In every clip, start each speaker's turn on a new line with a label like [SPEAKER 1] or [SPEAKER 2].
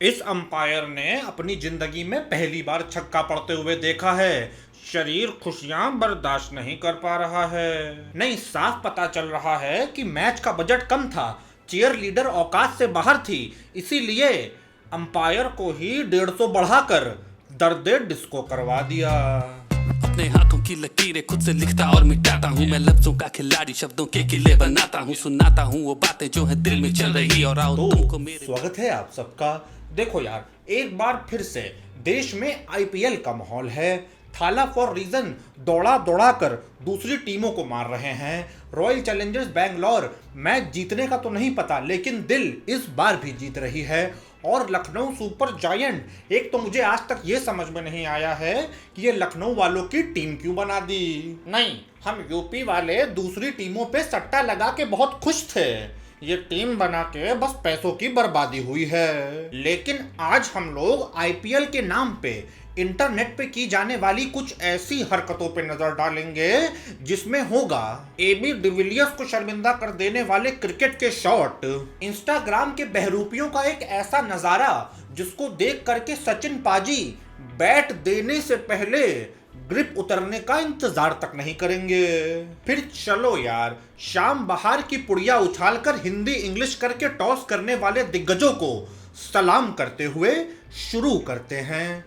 [SPEAKER 1] इस अंपायर ने अपनी जिंदगी में पहली बार छक्का पड़ते हुए देखा है। शरीर खुशियां बर्दाश्त नहीं कर पा रहा है। नहीं, साफ पता चल रहा है कि मैच का बजट कम था, चीयर लीडर औकात से बाहर थी, इसीलिए अंपायर को ही 150 बढ़ाकर दर्द डिस्को करवा दिया।
[SPEAKER 2] अपने हाथों की लकीरें खुद से लिखता और मिटाता हूँ, मैं लफ्जों का खिलाड़ी, शब्दों के किले बनाता हूँ, सुनाता हूँ वो बातें जो है दिल में चल रही। और आओ तुमको मेरे
[SPEAKER 1] स्वागत है आप सबका। देखो यार, एक बार फिर से देश में आईपीएल का माहौल है। थाला फॉर रीजन दौड़ा दौड़ा कर दूसरी टीमों को मार रहे हैं। रॉयल चैलेंजर्स बैंगलोर मैच जीतने का तो नहीं पता, लेकिन दिल इस बार भी जीत रही है। और लखनऊ सुपर जायंट, एक तो मुझे आज तक ये समझ में नहीं आया है कि ये लखनऊ वालों की टीम क्यों बना दी। नहीं, हम यूपी वाले दूसरी टीमों पे सट्टा लगा के बहुत खुश थे। ये टीम बना के बस पैसों की बर्बादी हुई है। लेकिन आज हम लोग आईपीएल के नाम पे इंटरनेट पे की जाने वाली कुछ ऐसी हरकतों पे नजर डालेंगे जिसमें होगा एबी डिविलियर्स को शर्मिंदा कर देने वाले क्रिकेट के शॉट, इंस्टाग्राम के बहरूपियों का एक ऐसा नजारा जिसको देख करके सचिन पाजी बैट देने से पहले ग्रिप उतरने का इंतजार तक नहीं करेंगे। फिर चलो यार, शाम बहार की पुड़िया उछालकर हिंदी इंग्लिश करके टॉस करने वाले दिग्गजों को सलाम करते हुए शुरू करते हैं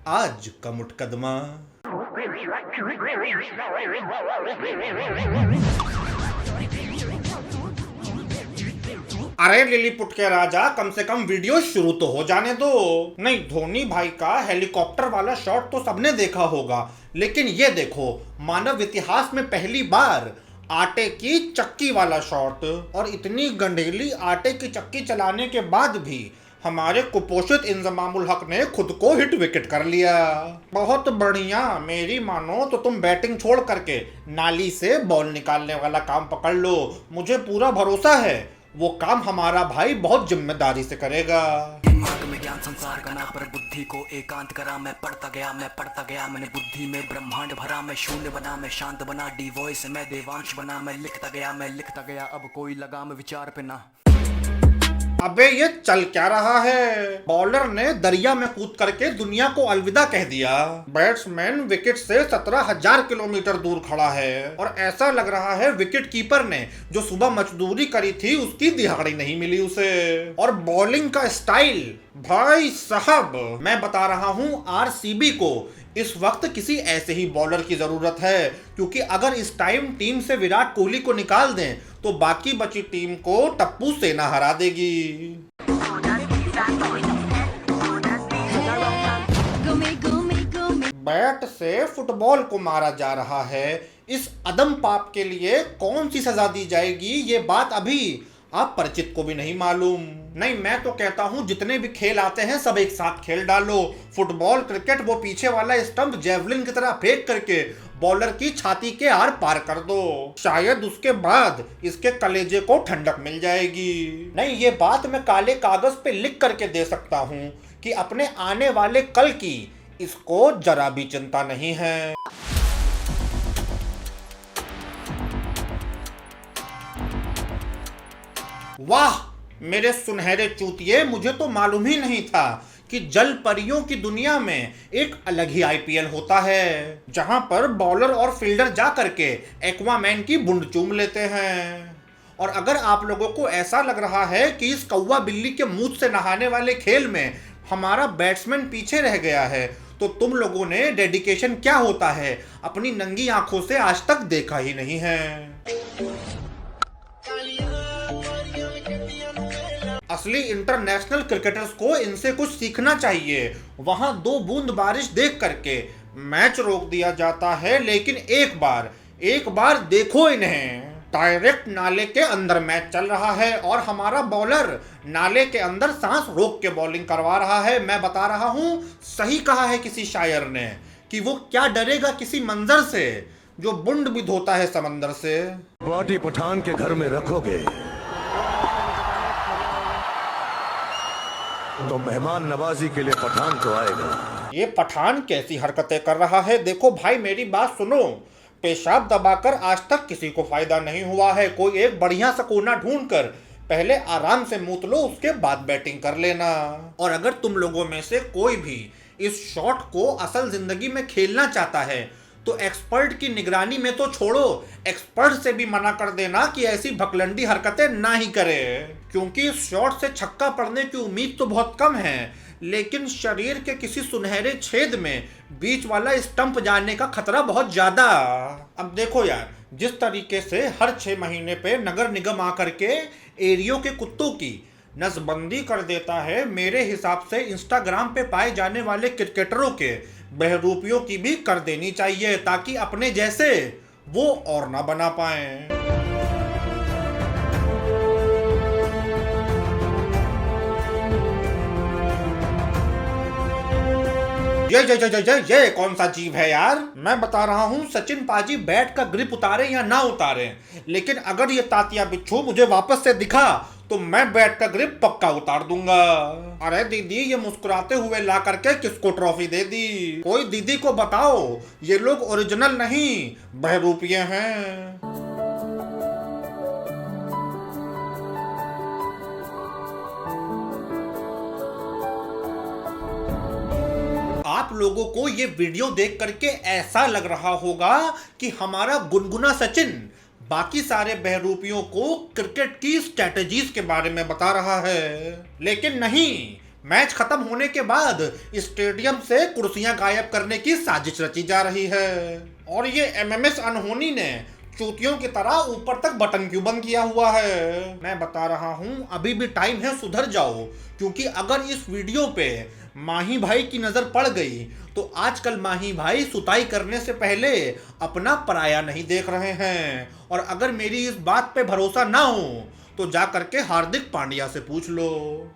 [SPEAKER 1] आज का मुकदमा। अरे लिलीपुट के राजा, कम से कम वीडियो शुरू तो हो जाने दो। नहीं, धोनी भाई का हेलीकॉप्टर वाला शॉट तो सबने देखा होगा, लेकिन ये देखो, मानव इतिहास में पहली बार आटे की चक्की वाला शॉट। और इतनी गंडेली आटे की चक्की चलाने के बाद भी हमारे कुपोषित इंजमामुल हक ने खुद को हिट विकेट कर लिया। बहुत बढ़िया, मेरी मानो तो तुम बैटिंग छोड़ करके नाली से बॉल निकालने वाला काम पकड़ लो। मुझे पूरा भरोसा है वो काम हमारा भाई बहुत जिम्मेदारी से करेगा।
[SPEAKER 3] दिमाग में ज्ञान संसार का ना, पर बुद्धि को एकांत करा। मैं पढ़ता गया, मैंने बुद्धि में ब्रह्मांड भरा। मैं शून्य बना, मैं शांत बना, डी वॉइस मैं देवांश बना। मैं लिखता गया, अब कोई लगाम विचार पे ना।
[SPEAKER 1] अबे ये चल क्या रहा है? बॉलर ने दरिया में कूद करके दुनिया को अलविदा कह दिया। बैट्समैन विकेट से 17,000 किलोमीटर दूर खड़ा है और ऐसा लग रहा है विकेट कीपर ने जो सुबह मजदूरी करी थी उसकी दिहाड़ी नहीं मिली उसे। और बॉलिंग का स्टाइल, भाई साहब, मैं बता रहा हूँ आरसीबी को इस वक्त किसी ऐसे ही बॉलर की जरूरत है, क्योंकि अगर इस टाइम टीम से विराट कोहली को निकाल दें तो बाकी बची टीम को टप्पू सेना हरा देगी। बैट से फुटबॉल को मारा जा रहा है। इस अदम पाप के लिए कौन सी सजा दी जाएगी, ये बात अभी आप परिचित को भी नहीं मालूम। नहीं, मैं तो कहता हूँ जितने भी खेल आते हैं सब एक साथ खेल डालो। फुटबॉल, क्रिकेट, वो पीछे वाला स्टंप जेवलिन की तरह फेंक करके बॉलर की छाती के आर पार कर दो। शायद उसके बाद इसके कलेजे को ठंडक मिल जाएगी। नहीं, ये बात मैं काले कागज पे लिख करके दे सकता हूँ कि अपने आने वाले कल की इसको जरा भी चिंता नहीं है। वाह मेरे सुनहरे चूतिए, मुझे तो मालूम ही नहीं था कि जल परियों की दुनिया में एक अलग ही आईपीएल होता है, जहां पर बॉलर और फील्डर जा करके एक्वामैन की बूंद चूम लेते हैं। और अगर आप लोगों को ऐसा लग रहा है कि इस कौवा बिल्ली के मुंह से नहाने वाले खेल में हमारा बैट्समैन पीछे रह गया है, तो तुम लोगों ने डेडिकेशन क्या होता है अपनी नंगी आंखों से आज तक देखा ही नहीं है। असली इंटरनेशनल क्रिकेटर्स को इनसे कुछ सीखना चाहिए। वहां 2 बूंद बारिश देख करके मैच रोक दिया जाता है, लेकिन एक बार देखो इन्हें। डायरेक्ट नाले के अंदर मैच चल रहा है और हमारा बॉलर नाले के अंदर सांस रोक के बॉलिंग करवा रहा है। मैं बता रहा हूं, सही कहा है किसी शायर ने कि वो क्या डरेगा किसी मंजर से जो बूंद भी धोता है समंदर से।
[SPEAKER 4] बॉडी पठान के घर में रखोगे तो मेहमान नवाजी के लिए पठान तो आएगा।
[SPEAKER 1] ये पठान कैसी हरकतें कर रहा है? देखो भाई, मेरी बात सुनो। पेशाब दबाकर आज तक किसी को फायदा नहीं हुआ है। कोई एक बढ़िया सा कोना ढूंढकर पहले आराम से मूत लो, उसके बाद बैटिंग कर लेना। और अगर तुम लोगों में से कोई भी इस शॉट को असल जिंदगी में खेलना चाहता है तो एक्सपर्ट की निगरानी में तो छोड़ो, एक्सपर्ट से भी मना कर देना कि ऐसी भकलंडी हरकतें ना ही करे, क्योंकि इस शॉट से छक्का पड़ने की उम्मीद तो बहुत कम है, लेकिन शरीर के किसी सुनहरे छेद में बीच वाला स्टंप जाने का खतरा बहुत ज्यादा। अब देखो यार, जिस तरीके से हर 6 महीने पे नगर निगम आकर के एरियो के कुत्तों की नसबंदी कर देता है, मेरे हिसाब से इंस्टाग्राम पे पाए जाने वाले क्रिकेटरों के बहरूपियों की भी कर देनी चाहिए, ताकि अपने जैसे वो और ना बना पाए। ये कौन सा जीव है यार? मैं बता रहा हूँ सचिन पाजी बैट का ग्रिप उतारे या ना उतारे, लेकिन अगर ये तातिया बिच्छू मुझे वापस से दिखा तो मैं बैट का ग्रिप पक्का उतार दूंगा। अरे दीदी, ये मुस्कुराते हुए ला करके किसको ट्रॉफी दे दी? कोई दीदी को बताओ, ये लोग ओरिजिनल नहीं बहरूपिये हैं। आप लोगों को ये वीडियो देख करके ऐसा लग रहा होगा कि हमारा गुनगुना सचिन बाकी सारे बहरूपियों को क्रिकेट की स्ट्रेटजीज के बारे में बता रहा है, लेकिन नहीं, मैच खत्म होने के बाद स्टेडियम से कुर्सियां गायब करने की साजिश रची जा रही है। और ये एमएमएस अनहोनी ने चूतियों की तरह ऊपर तक बटन क्यों बंद किया हुआ है? मैं बता रहा हूं, अभी भी टाइम है, सुधर जाओ, क्योंकि अगर इस वीडियो पे माही भाई की नजर पड़ गई तो आजकल माही भाई सुताई करने से पहले अपना पराया नहीं देख रहे हैं। और अगर मेरी इस बात पे भरोसा ना हो तो जा करके हार्दिक पांड्या से पूछ लो।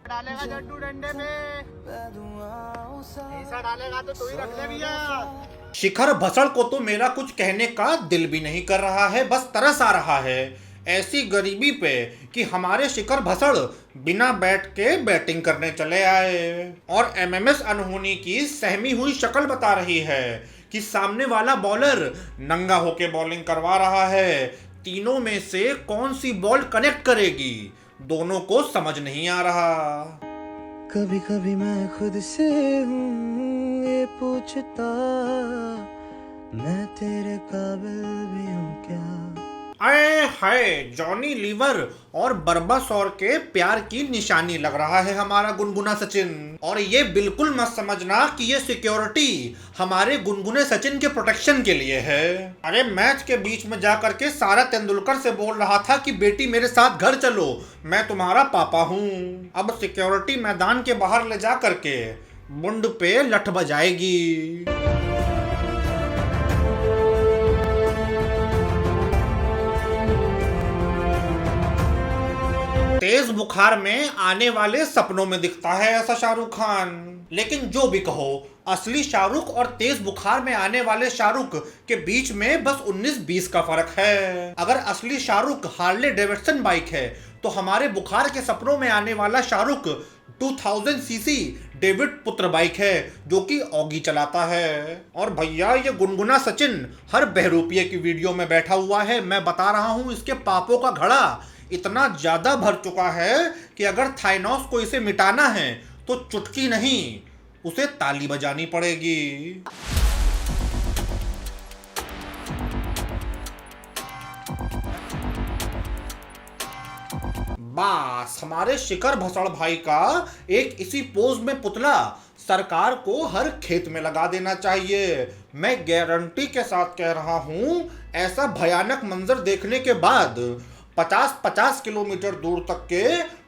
[SPEAKER 5] डालेगा जट्टू डंडे पे, ऐसा डालेगा तो तू ही रख ले भैया।
[SPEAKER 1] शिखर भसड़ को तो मेरा कुछ कहने का दिल भी नहीं कर रहा है, बस तरस आ रहा है ऐसी गरीबी पे कि हमारे शिखर भसड़ बिना बैट के बैटिंग करने चले आए। और एमएमएस अनहोनी की सहमी हुई शक्ल बता रही है कि सामने वाला बॉलर नंगा होके बॉलिंग करवा रहा है, तीनों में से कौन सी बॉल कनेक्ट करेगी, दोनों को समझ नहीं आ रहा।
[SPEAKER 6] कभी कभी मैं खुद से हूँ ये पूछता, मैं तेरे काबिल भी हूँ क्या?
[SPEAKER 1] आए हाय, जॉनी लीवर और बर्बासौर के प्यार की निशानी लग रहा है हमारा गुनगुना सचिन। और ये बिल्कुल मत समझना कि ये सिक्योरिटी हमारे गुनगुने सचिन के प्रोटेक्शन के लिए है। अरे मैच के बीच में जा करके सारा तेंदुलकर से बोल रहा था कि बेटी मेरे साथ घर चलो, मैं तुम्हारा पापा हूँ। अब सिक्योरिटी मैदान के बाहर ले जा करके मुंड पे लठ बजाएगी। तेज बुखार में आने वाले सपनों में दिखता है ऐसा शाहरुख खान। लेकिन जो भी कहो, असली शाहरुख और तेज बुखार में आने वाले शाहरुख के बीच में बस 19-20 का फर्क है। अगर असली शाहरुख हार्ले डेविडसन बाइक है तो हमारे बुखार के सपनों में आने वाला शाहरुख 2000 सीसी डेविड पुत्र बाइक है, जो कि ऑगी चलाता है। और भैया, ये गुनगुना सचिन हर बहरूपिये की वीडियो में बैठा हुआ है। मैं बता रहा हूँ, इसके पापों का घड़ा इतना ज्यादा भर चुका है कि अगर थाइनोस को इसे मिटाना है तो चुटकी नहीं, उसे ताली बजानी पड़ेगी। बस हमारे शिखर भसड़ भाई का एक इसी पोज में पुतला सरकार को हर खेत में लगा देना चाहिए। मैं गारंटी के साथ कह रहा हूं, ऐसा भयानक मंजर देखने के बाद 50-50 किलोमीटर दूर तक के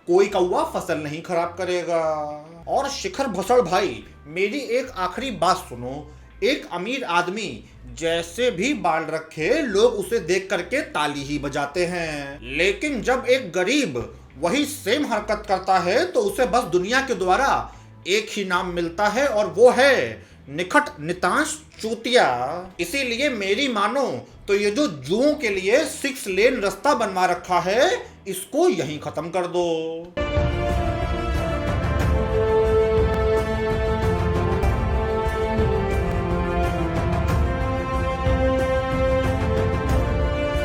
[SPEAKER 1] कोई कौवा फसल नहीं खराब करेगा। और शिखर भसड़ भाई, मेरी एक आखिरी बात सुनो। एक अमीर आदमी जैसे भी बाल रखे, लोग उसे देख करके ताली ही बजाते हैं, लेकिन जब एक गरीब वही सेम हरकत करता है तो उसे बस दुनिया के द्वारा एक ही नाम मिलता है, और वो है निखट नितांश चूतिया। इसीलिए मेरी मानो तो ये जो जुओं के लिए 6 लेन रास्ता बनवा रखा है, इसको यहीं खत्म कर दो।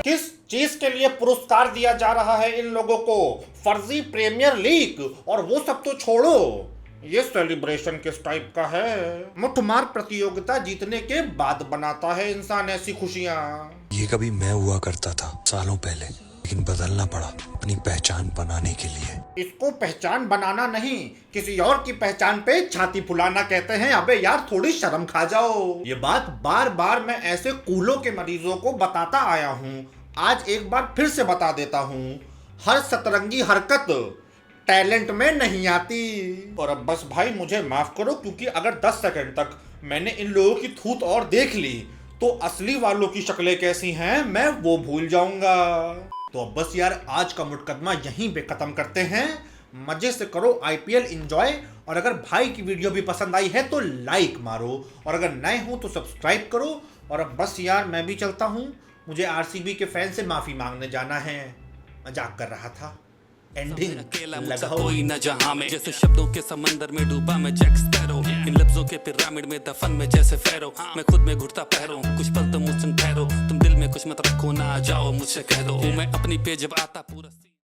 [SPEAKER 1] किस चीज के लिए पुरस्कार दिया जा रहा है इन लोगों को, फर्जी प्रीमियर लीग, और वो सब तो छोड़ो, ये सेलिब्रेशन किस टाइप का है? मुठमार प्रतियोगिता जीतने के बाद बनाता है इंसान ऐसी खुशियां।
[SPEAKER 7] ये कभी मैं हुआ करता था सालों पहले, लेकिन बदलना पड़ा अपनी पहचान बनाने के लिए।
[SPEAKER 1] इसको पहचान बनाना नहीं, किसी और की पहचान पे छाती फुलाना कहते हैं। अबे यार थोड़ी शर्म खा जाओ। ये बात बार बार मैं ऐसे कूलों के मरीजों को बताता आया हूँ, आज एक बार फिर से बता देता हूँ, हर सतरंगी हरकत टैलेंट में नहीं आती। और अब बस भाई मुझे माफ करो, क्योंकि अगर 10 सेकंड तक मैंने इन लोगों की थूत और देख ली तो असली वालों की शक्लें कैसी हैं मैं वो भूल जाऊंगा। तो अब बस यार आज का मुकदमा यहीं पे खत्म करते हैं। मजे से करो IPL एंजॉय, और अगर भाई की वीडियो भी पसंद आई है तो लाइक मारो, और अगर नए हो तो सब्सक्राइब करो। और अब बस यार मैं भी चलता हूँ, मुझे RCB के फैन से माफी मांगने जाना है। मजाक कर रहा था। एंडिंग
[SPEAKER 2] अकेला मुझसे
[SPEAKER 1] लगाओ।
[SPEAKER 2] कोई न जहां में, जैसे शब्दों के समंदर में डूबा मैं जैक स्पैरो, इन लफ्जों के पिरामिड में दफन में जैसे फैरो, मैं खुद में घुटता पैरों, कुछ पल तो मुझसे ठहरो, तुम दिल में कुछ मत रखो ना आ जाओ मुझसे कह दो, मैं अपनी पे जब आता पूरा